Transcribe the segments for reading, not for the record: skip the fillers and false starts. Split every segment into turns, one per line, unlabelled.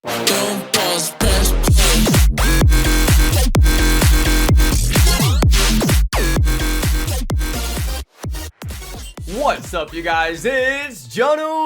Don't pause, press
What's up, you guys? It's Jonno!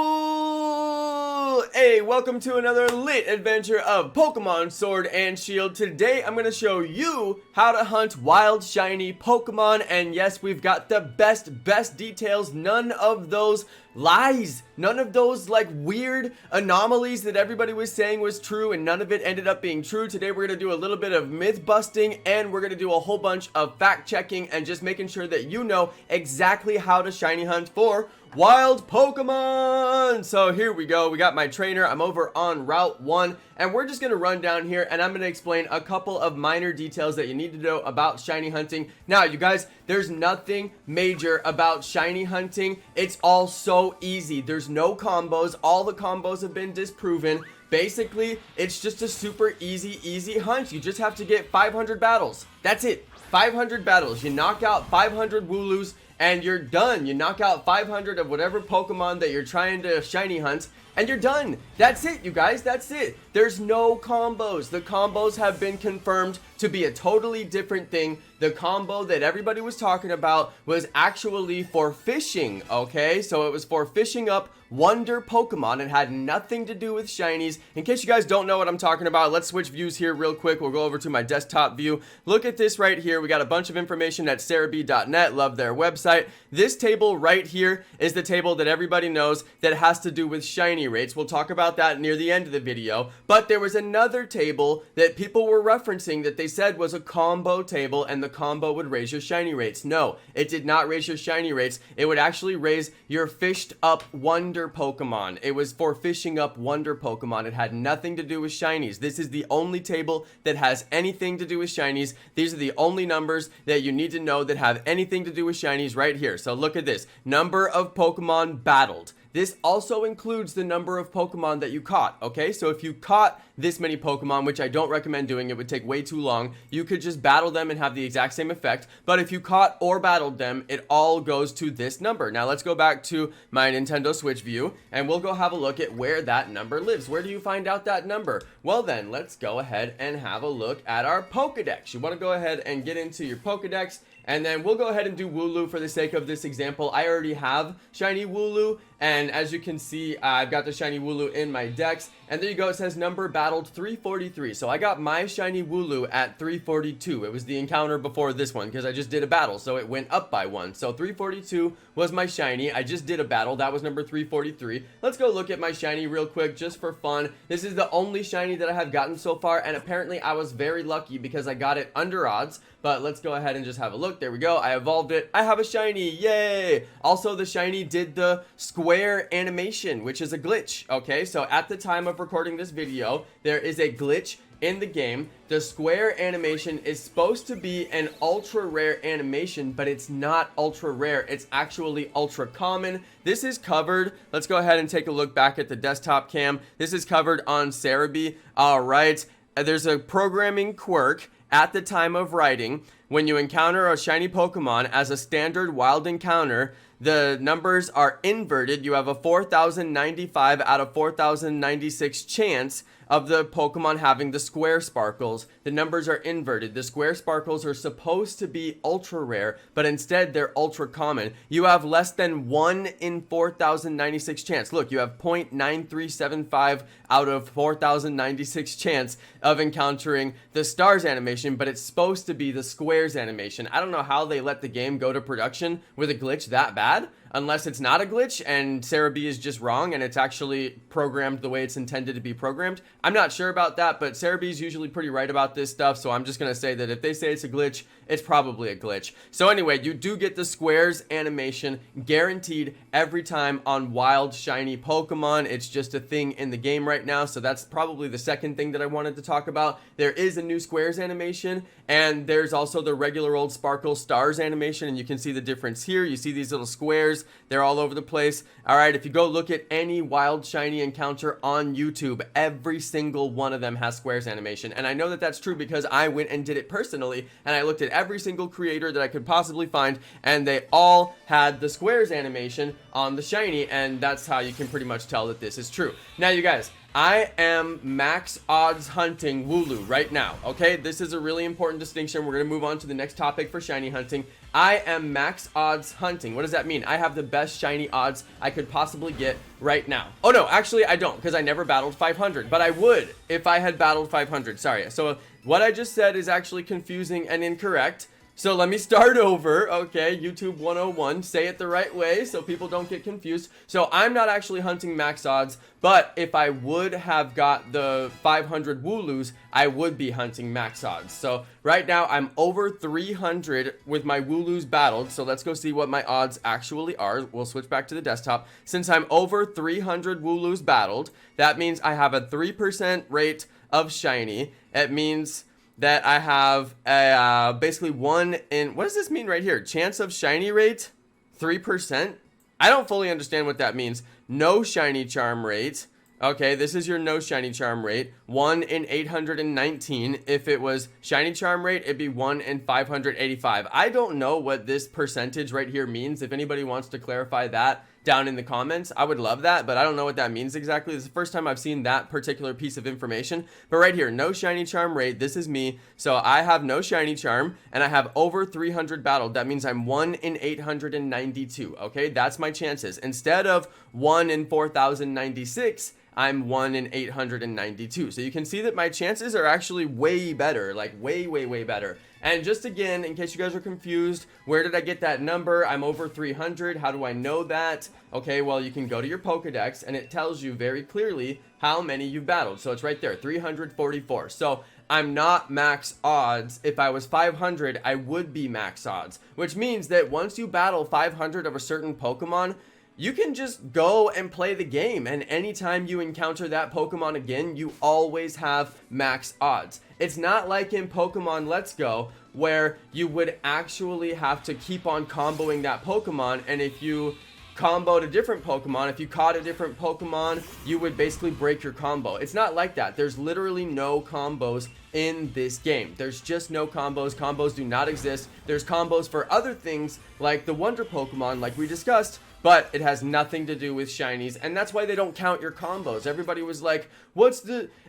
Hey, welcome to another lit adventure of Pokemon Sword and Shield. Today, I'm going to show you how to hunt wild shiny Pokemon. And yes, we've got the best details. None of those lies. None of those like weird anomalies that everybody was saying was true, and none of it ended up being true. Today, we're going to do a little bit of myth busting, and we're going to do a whole bunch of fact checking and just making sure that you know exactly how to shiny hunt for wild Pokemon. So here we go. We got my trainer. I'm over on Route 1, and we're just going to run down here, and I'm going to explain a couple of minor details that you need to know about shiny hunting. Now, you guys, there's nothing major about shiny hunting. It's all so easy. There's no combos. All the combos have been disproven. Basically, it's just a super easy hunt. You just have to get 500 battles. That's it. 500 battles. You knock out 500 Wooloos, and you're done. You knock out 500 of whatever Pokemon that you're trying to shiny hunt, and you're done. That's it, you guys. That's it. There's no combos. The combos have been confirmed to be a totally different thing. The combo that everybody was talking about was actually for fishing, okay? So it was for fishing up wonder Pokemon. It had nothing to do with shinies. In case you guys don't know what I'm talking about, let's switch views here real quick. We'll go over to my desktop view. Look at this right here. We got a bunch of information at sarahb.net. Love their website. This table right here is the table that everybody knows that has to do with shiny rates. We'll talk about that near the end of the video. But there was another table that people were referencing that they said was a combo table, and the combo would raise your shiny rates. No, it did not raise your shiny rates. It would actually raise your fished up wonder Pokemon. It was for fishing up wonder Pokemon. It had nothing to do with shinies. This is the only table that has anything to do with shinies. These are the only numbers that you need to know that have anything to do with shinies right here. So look at this. Number of Pokemon battled. This also includes the number of Pokemon that you caught, okay? So if you caught this many Pokemon, which I don't recommend doing, it would take way too long, you could just battle them and have the exact same effect. But if you caught or battled them, it all goes to this number. Now let's go back to my Nintendo Switch view, and we'll go have a look at where that number lives. Where do you find out that number? Well then, let's go ahead and have a look at our Pokedex. You want to go ahead and get into your Pokedex, and then we'll go ahead and do Wooloo for the sake of this example. I already have shiny Wooloo, and as you can see, I've got the shiny Wooloo in my dex, and there you go. It says number battled 343. So I got my shiny Wooloo at 342. It was the encounter before this one because I just did a battle, so it went up by one. So 342 was my shiny. I just did a battle. That was number 343. Let's go look at my shiny real quick just for fun. This is the only shiny that I have gotten so far, and apparently I was very lucky because I got it under odds. But let's go ahead and just have a look. There we go. I evolved it. I have a shiny. Yay! Also, the shiny did the square animation, which is a glitch. Okay, so at the time of recording this video, there is a glitch in the game. The square animation is supposed to be an ultra rare animation, but it's not ultra rare. It's actually ultra common. This is covered. Let's go ahead and take a look back at the desktop cam. This is covered on Cerebi. All right. There's a programming quirk at the time of writing. When you encounter a shiny Pokemon as a standard wild encounter, the numbers are inverted. You have a 4,095 out of 4,096 chance of the Pokemon having the square sparkles. The numbers are inverted. The square sparkles are supposed to be ultra rare, but instead they're ultra common. You have less than 1 in 4,096 chance. Look, you have 0.9375 out of 4,096 chance of encountering the stars animation, but it's supposed to be the squares animation. I don't know how they let the game go to production with a glitch that bad, unless it's not a glitch and Cerebi is just wrong and it's actually programmed the way it's intended to be programmed. I'm not sure about that, but Cerebi is usually pretty right about this stuff, so I'm just going to say that if they say it's a glitch, it's probably a glitch. So anyway, you do get the squares animation guaranteed every time on wild shiny Pokemon. It's just a thing in the game right now, so that's probably the second thing that I wanted to talk about. There is a new squares animation, and there's also the regular old sparkle stars animation, and you can see the difference here. You see these little squares. They're all over the place. All right, if you go look at any wild shiny encounter on YouTube, every single one of them has squares animation, and I know that that's true because I went and did it personally, and I looked at every single creator that I could possibly find, and they all had the squares animation on the shiny, and that's how you can pretty much tell that this is true. Now, you guys, I am max odds hunting Wooloo right now, okay? This is a really important distinction. We're gonna move on to the next topic for shiny hunting. I am max odds hunting. What does that mean? I have the best shiny odds I could possibly get right now. Oh no, actually I don't, because I never battled 500, but I would if I had battled 500. Sorry. So what I just said is actually confusing and incorrect. So let me start over, okay? YouTube 101, say it the right way so people don't get confused. So I'm not actually hunting max odds, but if I would have got the 500 Wooloos, I would be hunting max odds. So right now I'm over 300 with my Wooloos battled. So let's go see what my odds actually are. We'll switch back to the desktop. Since I'm over 300 Wooloos battled, that means I have a 3% rate of shiny. It means that I have a, basically 1 in, what does this mean right here? Chance of shiny rate, 3%. I don't fully understand what that means. No shiny charm rate. Okay, this is your no shiny charm rate. 1 in 819. If it was shiny charm rate, it'd be 1 in 585. I don't know what this percentage right here means. If anybody wants to clarify that down in the comments, I would love that, but I don't know what that means exactly. This is the first time I've seen that particular piece of information. But right here, no shiny charm rate, this is me. So I have no shiny charm and I have over 300 battled. That means I'm 1 in 892. Okay, that's my chances. Instead of 1 in 4096, I'm 1 in 892. So you can see that my chances are actually way better, like way better. And just again, in case you guys are confused, where did I get that number? I'm over 300. How do I know that? Okay, well, you can go to your Pokedex and it tells you very clearly how many you've battled. So it's right there, 344. So I'm not max odds. If I was 500, I would be max odds, which means that once you battle 500 of a certain Pokemon, you can just go and play the game, and anytime you encounter that Pokemon again, you always have max odds. It's not like in Pokemon Let's Go, where you would actually have to keep on comboing that Pokemon, and if you comboed a different Pokemon, if you caught a different Pokemon, you would basically break your combo. It's not like that. There's literally no combos in this game. There's just no combos. Combos do not exist. There's combos for other things like the Wonder Pokemon like we discussed, but it has nothing to do with shinies, and that's why they don't count your combos. Everybody was like,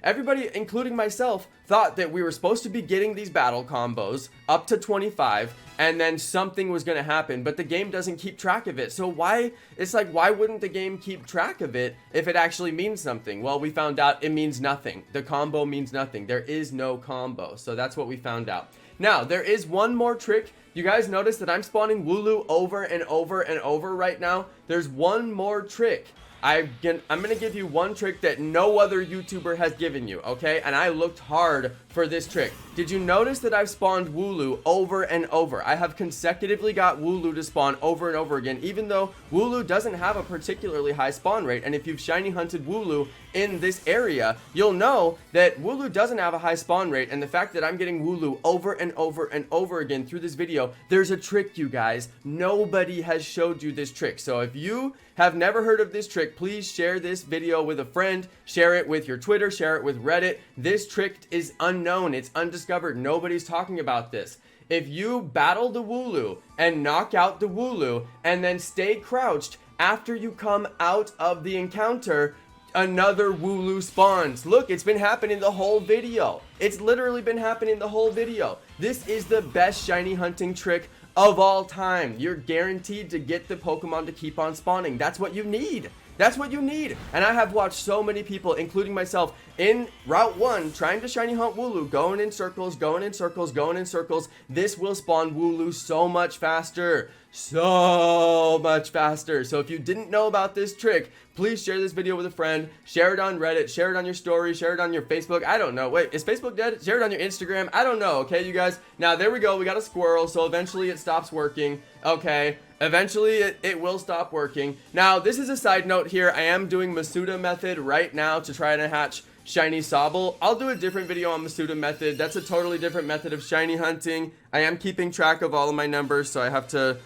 everybody, including myself, thought that we were supposed to be getting these battle combos up to 25, and then something was going to happen, but the game doesn't keep track of it. So why wouldn't the game keep track of it if it actually means something? Well, we found out it means nothing. The combo means nothing. There is no combo. So that's what we found out. Now, there is one more trick. You guys notice that I'm spawning Wooloo over and over and over right now? There's one more trick. I'm gonna give you one trick that no other YouTuber has given you, okay? And I looked hard for this trick. Did you notice that I've spawned Wooloo over and over? I have consecutively got Wooloo to spawn over and over again, even though Wooloo doesn't have a particularly high spawn rate. And if you've shiny hunted Wooloo in this area, you'll know that Wooloo doesn't have a high spawn rate. And the fact that I'm getting Wooloo over and over and over again through this video, there's a trick, you guys. Nobody has showed you this trick. So if you have never heard of this trick, please share this video with a friend, share it with your Twitter, share it with Reddit. This trick is unknown, it's undiscovered, nobody's talking about this. If you battle the Wooloo and knock out the Wooloo and then stay crouched after you come out of the encounter, another Wooloo spawns. Look, it's been happening the whole video. It's literally been happening the whole video. This is the best shiny hunting trick of all time. You're guaranteed to get the Pokemon to keep on spawning. That's what you need. That's what you need. And I have watched so many people, including myself, in Route 1 trying to shiny hunt Wooloo, going in circles, going in circles, going in circles. This will spawn Wooloo so much faster. So much faster. So if you didn't know about this trick, please share this video with a friend, share it on Reddit, share it on your story, share it on your Facebook. I don't know. Wait, is Facebook dead? Share it on your Instagram. I don't know. Okay, you guys. Now, there we go. We got a squirrel, so eventually it stops working. Okay, eventually it will stop working. Now, this is a side note here. I am doing Masuda method right now to try to hatch shiny Sobble. I'll do a different video on Masuda method. That's a totally different method of shiny hunting. I am keeping track of all of my numbers, so I have to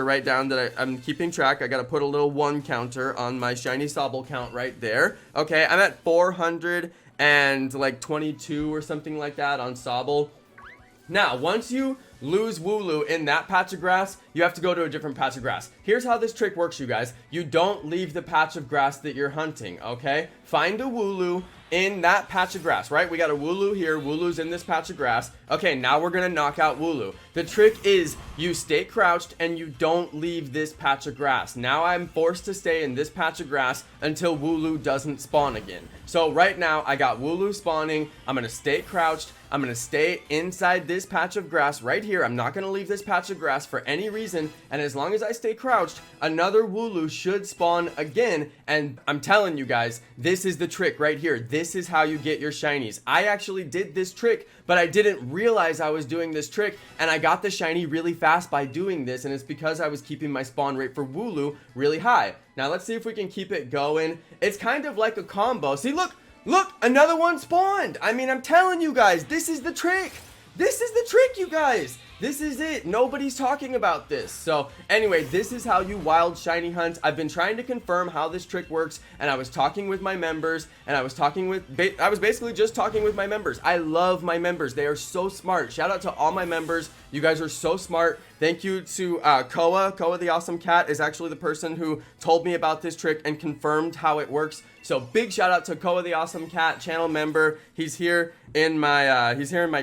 write down that I'm keeping track. I gotta put a little 1 counter on my shiny Sobble count right there. Okay, I'm at 422 or something like that on Sobble. Now, once you lose Wooloo in that patch of grass, you have to go to a different patch of grass. Here's how this trick works, you guys. You don't leave the patch of grass that you're hunting, okay? Find a Wooloo in that patch of grass, right? We got a Wooloo here. Wooloo's in this patch of grass. Okay, now we're gonna knock out Wooloo. The trick is you stay crouched and you don't leave this patch of grass. Now I'm forced to stay in this patch of grass until Wooloo doesn't spawn again. So right now I got Wooloo spawning. I'm gonna stay crouched. I'm gonna stay inside this patch of grass right here. I'm not gonna leave this patch of grass for any reason, and as long as I stay crouched, another Wooloo should spawn again. And I'm telling you guys, this is the trick right here. This is how you get your shinies. I actually did this trick, but I didn't realize I was doing this trick, and I got the shiny really fast by doing this, and it's because I was keeping my spawn rate for Wooloo really high. Now let's see if we can keep it going. It's kind of like a combo. See, look, another one spawned. I mean, I'm telling you guys, this is the trick. This is the trick, you guys. This is it. Nobody's talking about this. So anyway, this is how you wild shiny hunt. I've been trying to confirm how this trick works, and I was talking with my members, and I was basically just talking with my members. I love my members. They are so smart. Shout out to all my members. You guys are so smart. Thank you to Koa. Koa the awesome cat is actually the person who told me about this trick and confirmed how it works. So big shout out to Koa the awesome cat, channel member. He's here in my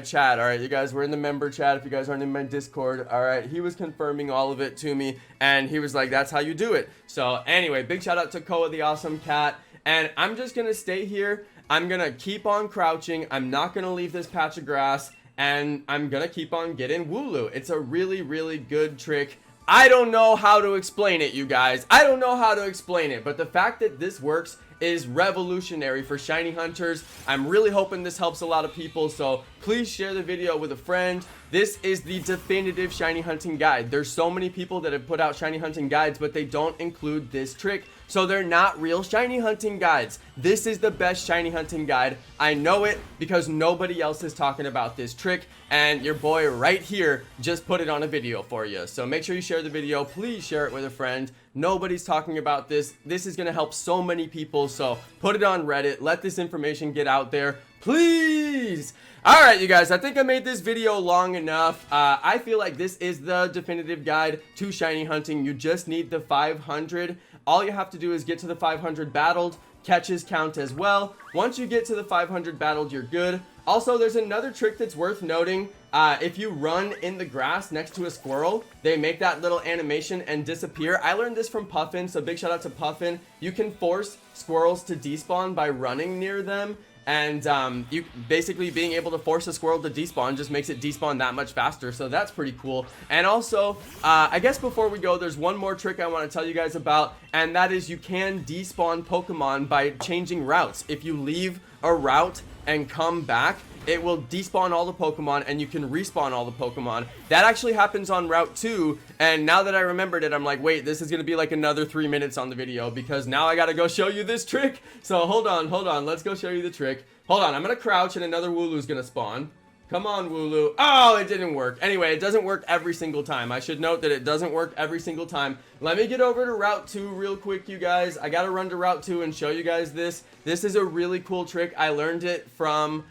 chat. All right, you guys, we're in the member chat. If you guys aren't in my Discord, all right, he was confirming all of it to me, and he was like, that's how you do it. So anyway, big shout out to Koa the awesome cat, and I'm just gonna stay here. I'm gonna keep on crouching. I'm not gonna leave this patch of grass, and I'm gonna keep on getting Wooloo. It's a really, really good trick. I don't know how to explain it, you guys. I don't know how to explain it, but the fact that this works is revolutionary for shiny hunters. I'm really hoping this helps a lot of people, so please share the video with a friend. This is the definitive shiny hunting guide. There's so many people that have put out shiny hunting guides, but they don't include this trick, so they're not real shiny hunting guides. This is the best shiny hunting guide. I know it because nobody else is talking about this trick, and your boy right here just put it on a video for you. So make sure you share the video. Please share it with a friend. Nobody's talking about this. This is going to help so many people, so put it on Reddit. Let this information get out there, please. Alright, you guys, I think I made this video long enough. I feel like this is the definitive guide to shiny hunting. You just need the 500. All you have to do is get to the 500 battled. Catches count as well. Once you get to the 500 battled, you're good. Also, there's another trick that's worth noting. If you run in the grass next to a squirrel, they make that little animation and disappear. I learned this from Puffin, so big shout out to Puffin. You can force squirrels to despawn by running near them. And you basically being able to force a squirrel to despawn just makes it despawn that much faster, so that's pretty cool. And also, I guess before we go, there's one more trick I want to tell you guys about, and that is you can despawn Pokemon by changing routes. If you leave a route and come back, it will despawn all the Pokemon, and you can respawn all the Pokemon. That actually happens on Route 2, and now that I remembered it, I'm like, wait, this is going to be like another 3 minutes on the video, because now I got to go show you this trick. So hold on, let's go show you the trick. Hold on, I'm going to crouch, and another Wooloo's going to spawn. Come on, Wooloo. Oh, it didn't work. Anyway, it doesn't work every single time. I should note that it doesn't work every single time. Let me get over to Route 2 real quick, you guys. I got to run to Route 2 and show you guys this. This is a really cool trick. I learned it from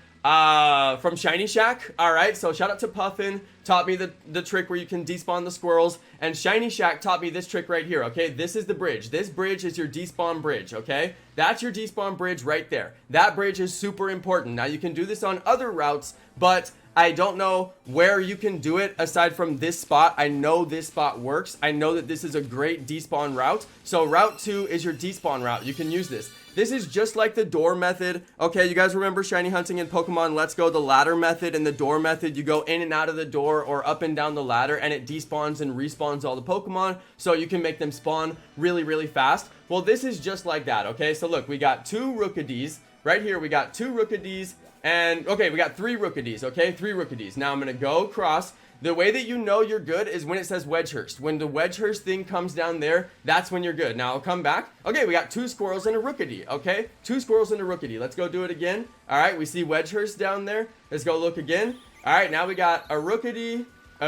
Shiny Shack. Alright, so shout out to Puffin, taught me the trick where you can despawn the squirrels, and Shiny Shack taught me this trick right here, okay? This is the bridge. This bridge is your despawn bridge, okay? That's your despawn bridge right there. That bridge is super important. Now, you can do this on other routes, but I don't know where you can do it aside from this spot. I know this spot works. I know that this is a great despawn route. So Route 2 is your despawn route. You can use this. This is just like the door method. Okay, you guys remember shiny hunting in Pokemon Let's Go, the ladder method and the door method. You go in and out of the door or up and down the ladder, and it despawns and respawns all the Pokemon, so you can make them spawn really, really fast. Well, this is just like that, okay? So look, we got 2 Rookadies. Right here, we got 2 Rookadies. And, okay, we got 3 Rookadies, okay? 3 Rookadies. Now, I'm going to go across. The way that you know you're good is when it says Wedgehurst. When the Wedgehurst thing comes down there, that's when you're good. Now, I'll come back. Okay, we got 2 squirrels and a Rookadee, okay? 2 squirrels and a Rookadee. Let's go do it again. All right, we see Wedgehurst down there. Let's go look again. All right, now we got a Rookadee.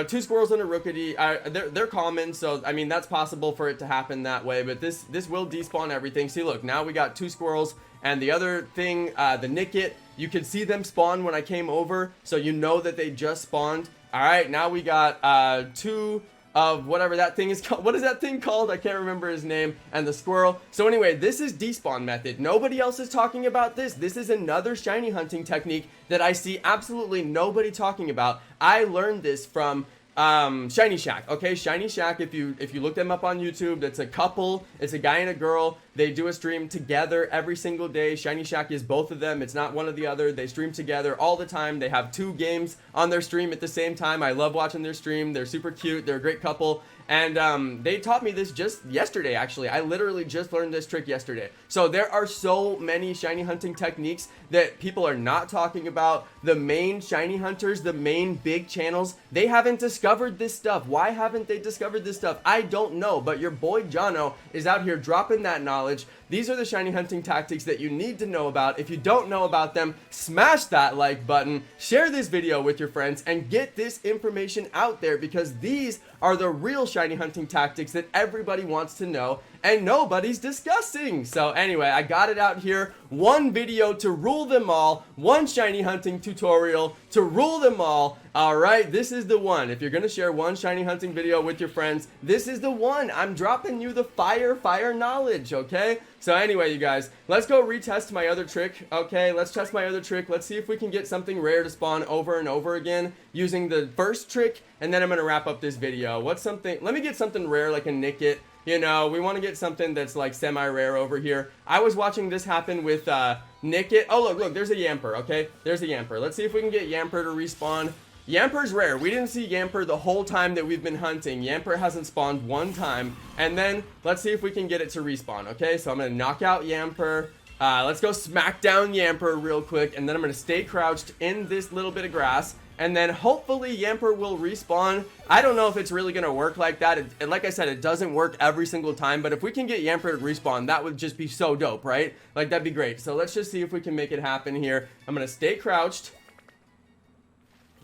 2 squirrels and a Rookadee. They're common, so I mean that's possible for it to happen that way. But this will despawn everything. See, look, now we got 2 squirrels, and the other thing, the Nickit, You could see them spawn when I came over, so you know that they just spawned. All right, now we got 2 of whatever that thing is called. What is that thing called? I can't remember his name. And the squirrel. So anyway, this is despawn method. Nobody else is talking about this. This is another shiny hunting technique that I see absolutely nobody talking about. I learned this from Shiny Shack. Okay, Shiny Shack, if you look them up on YouTube, it's a couple. It's a guy and a girl. They do a stream together every single day. Shiny Shack is both of them. It's not one or the other. They stream together all the time. They have 2 games on their stream at the same time. I love watching their stream. They're super cute. They're a great couple. And they taught me this just yesterday, actually. I literally just learned this trick yesterday. So there are so many shiny hunting techniques that people are not talking about. The main shiny hunters, the main big channels, they haven't discovered this stuff. Why haven't they discovered this stuff? I don't know, but your boy Jonno is out here dropping that knowledge. These are the shiny hunting tactics that you need to know about. If you don't know about them, smash that like button, share this video with your friends, and get this information out there, because these are the real shiny hunting tactics that everybody wants to know and nobody's discussing. So anyway, I got it out here. One video to rule them all. One shiny hunting tutorial to rule them all. Alright, this is the one. If you're gonna share one shiny hunting video with your friends, this is the one. I'm dropping you the fire knowledge, okay? So anyway, you guys, let's go retest my other trick, okay? Let's test my other trick. Let's see if we can get something rare to spawn over and over again using the first trick, and then I'm gonna wrap up this video. What's something? Let me get something rare like a Nickit. You know, we want to get something that's like semi-rare over here. I was watching this happen with Nickit. Oh, look, there's a Yamper, okay? There's a Yamper. Let's see if we can get Yamper to respawn. Yamper's rare. We didn't see Yamper the whole time that we've been hunting. Yamper hasn't spawned one time. And then, let's see if we can get it to respawn, okay? So I'm going to knock out Yamper. Let's go smack down Yamper real quick. And then I'm going to stay crouched in this little bit of grass. And then hopefully Yamper will respawn. I don't know if it's really going to work like that. And like I said, it doesn't work every single time. But if we can get Yamper to respawn, that would just be so dope, right? Like, that'd be great. So let's just see if we can make it happen here. I'm going to stay crouched.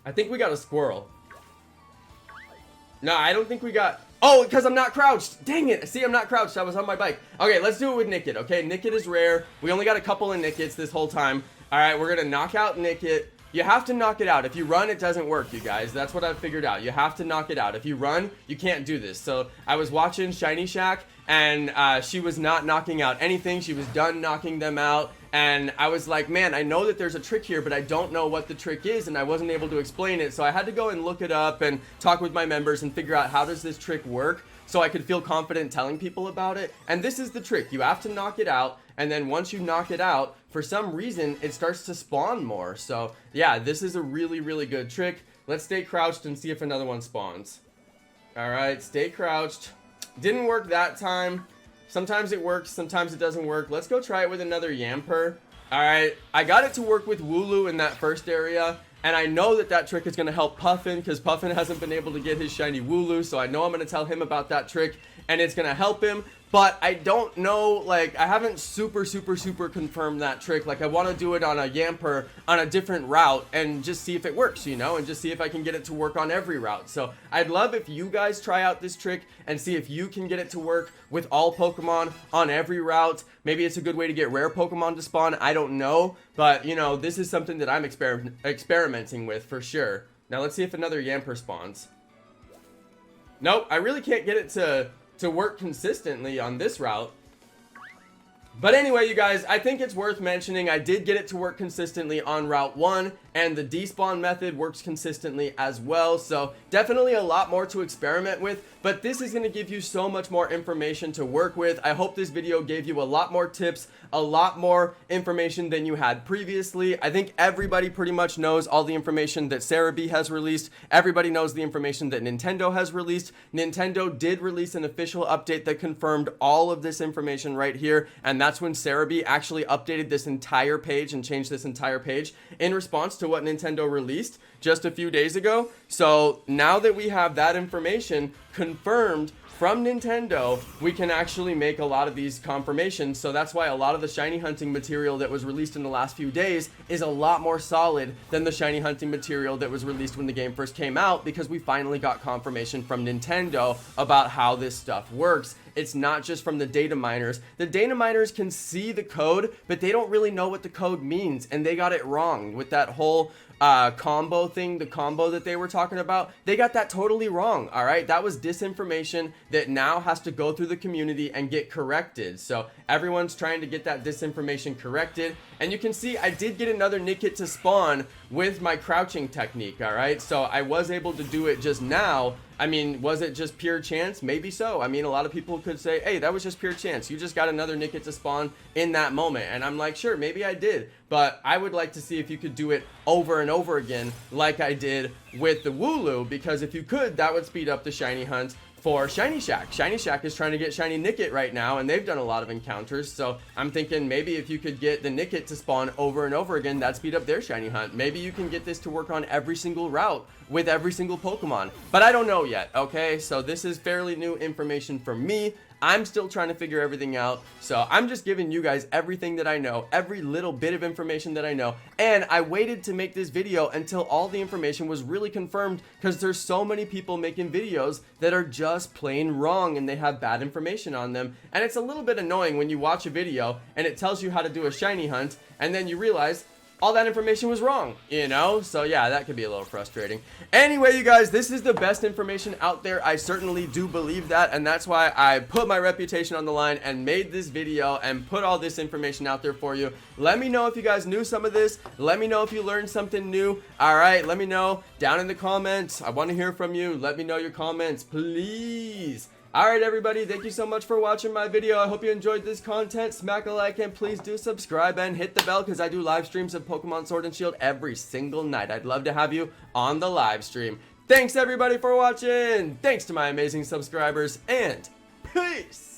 I think we got a squirrel. No, I don't think we got... Oh, because I'm not crouched. Dang it. See, I'm not crouched. I was on my bike. Okay, let's do it with Nickit, okay? Nickit is rare. We only got a couple of Nickits this whole time. All right, we're going to knock out Nickit. You have to knock it out. If you run, it doesn't work, you guys. That's what I've figured out. You have to knock it out. If you run, you can't do this. So I was watching Shiny Shack, and she was not knocking out anything. She was done knocking them out. And I was like, man, I know that there's a trick here, but I don't know what the trick is, and I wasn't able to explain it. So I had to go and look it up and talk with my members and figure out how does this trick work so I could feel confident telling people about it. And this is the trick. You have to knock it out. And then once you knock it out, for some reason, it starts to spawn more. So, yeah, this is a really, really good trick. Let's stay crouched and see if another one spawns. Alright, stay crouched. Didn't work that time. Sometimes it works, sometimes it doesn't work. Let's go try it with another Yamper. Alright, I got it to work with Wooloo in that first area. And I know that that trick is going to help Puffin, because Puffin hasn't been able to get his shiny Wooloo. So I know I'm going to tell him about that trick, and it's going to help him. But I don't know, like, I haven't super confirmed that trick. Like, I want to do it on a Yamper on a different route and just see if it works, you know, and just see if I can get it to work on every route. So I'd love if you guys try out this trick and see if you can get it to work with all Pokemon on every route. Maybe it's a good way to get rare Pokemon to spawn. I don't know. But, you know, this is something that I'm experimenting with for sure. Now, let's see if another Yamper spawns. Nope, I really can't get it to work consistently on this route. But anyway, you guys, I think it's worth mentioning I did get it to work consistently on Route 1, and the despawn method works consistently as well. So definitely a lot more to experiment with, but this is going to give you so much more information to work with. I hope this video gave you a lot more tips, a lot more information than you had previously. I think everybody pretty much knows all the information that Cerebi has released. Everybody knows the information that Nintendo has released. Nintendo did release an official update that confirmed all of this information right here, and that's when Cerebi actually updated this entire page and changed this entire page in response to what Nintendo released just a few days ago. So now that we have that information confirmed from Nintendo, we can actually make a lot of these confirmations. So that's why a lot of the shiny hunting material that was released in the last few days is a lot more solid than the shiny hunting material that was released when the game first came out, because we finally got confirmation from Nintendo about how this stuff works. It's not just from the data miners. The data miners can see the code, but they don't really know what the code means, and they got it wrong with that whole combo thing, the combo that they were talking about. They got that totally wrong. All right, that was disinformation that now has to go through the community and get corrected. So everyone's trying to get that disinformation corrected, and you can see I did get another Nickit to spawn with my crouching technique. All right, so I was able to do it just now. I mean, was it just pure chance? Maybe so. I mean, a lot of people could say, hey, that was just pure chance. You just got another Nickit to spawn in that moment. And I'm like, sure, maybe I did. But I would like to see if you could do it over and over again like I did with the Wooloo, because if you could, that would speed up the shiny hunt for Shiny Shack. Shiny Shack is trying to get shiny Nickit right now, and they've done a lot of encounters. So I'm thinking maybe if you could get the Nickit to spawn over and over again, that'd speed up their shiny hunt. Maybe you can get this to work on every single route with every single Pokemon. But I don't know yet, okay? So this is fairly new information for me. I'm still trying to figure everything out, so I'm just giving you guys everything that I know, every little bit of information that I know, and I waited to make this video until all the information was really confirmed, because there's so many people making videos that are just plain wrong and they have bad information on them, and it's a little bit annoying when you watch a video and it tells you how to do a shiny hunt, and then you realize all that information was wrong, you know? So yeah, that could be a little frustrating. Anyway, you guys, this is the best information out there. I certainly do believe that, and that's why I put my reputation on the line and made this video and put all this information out there for you. Let me know if you guys knew some of this. Let me know if you learned something new. All right, let me know down in the comments. I want to hear from you. Let me know your comments, please. Alright everybody, thank you so much for watching my video. I hope you enjoyed this content. Smack a like and please do subscribe and hit the bell, because I do live streams of Pokemon Sword and Shield every single night. I'd love to have you on the live stream. Thanks everybody for watching. Thanks to my amazing subscribers, and peace.